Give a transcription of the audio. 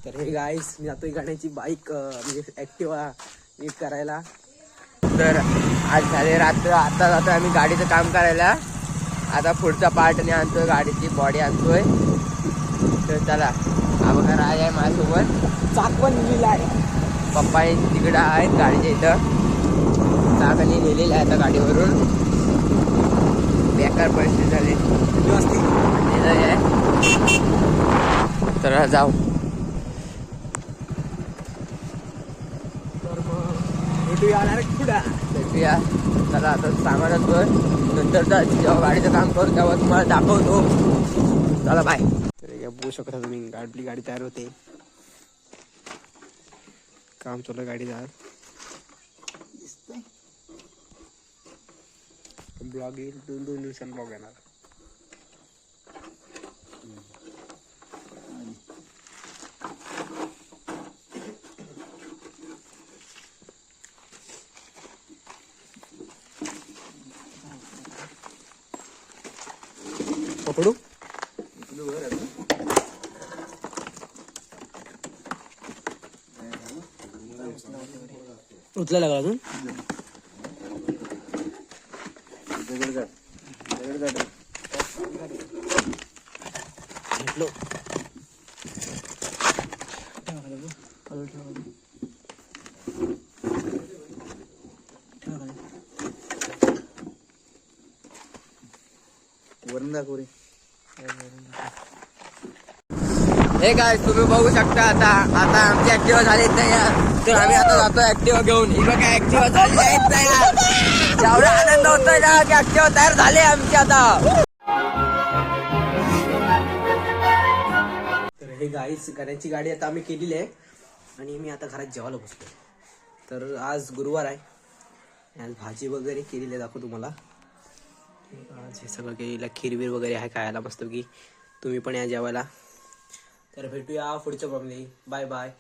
तर hey guys मी जातोय गाण्याची बाईक म्हणजे ऍक्टिवा नीट करायला. तर आज झाले रात्र, आता जातोय आम्ही गाडीचं काम करायला. आता पुढचा पार्ट ने आणतोय, गाडीची बॉडी आणतोय. तर चला, हा बघा राज आहे माझ्यासोबत, चाक पण लिहिला आहे. पप्पा तिकडं आहेत गाडीच्या इथं, चाकाने लिहिलेलं आहे आता गाडीवरून. बेकार परिस्थिती झाली आहे. तर जाऊ, तर मग भेटूया. चला आता सामान आणतोय, नंतर जेव्हा गाडीचं काम करू तेव्हा तुम्हाला दाखवतो. चला बाय. तर बघू शकता तुम्ही, आपली गाडी तयार होते, काम चालू गाडी तयार. ब्लॉग येईल 2 दिवसांनी, ब्लॉग येणार. पकडू उचला लागला अजून. हे काय तुम्ही बघू शकता, आता आमची ऍक्टिव्हा झाली तयार. तर आम्ही आता जातो ऍक्टिव्हा घेऊन. ही बघा ऍक्टिव्हा झाली तयार. एवढा आनंद होतोय ना की ऍक्टिव्हा तयार झाली आमची आता. तर हे गाईस घराची गाडी आता आम्ही केलेली आहे आणि मी आता घरात जेवायला बसतो. तर आज गुरुवार आहे, आज भाजी वगैरे केलेली आहे, दाखवतो तुम्हाला. आज हे सगळं केलेलं, खीरबीर वगैरे आहे खायला मस्त की. तुम्ही पण या जेवायला. तर भेटूया पुढच्या ब्लॉगमध्ये. Bye bye.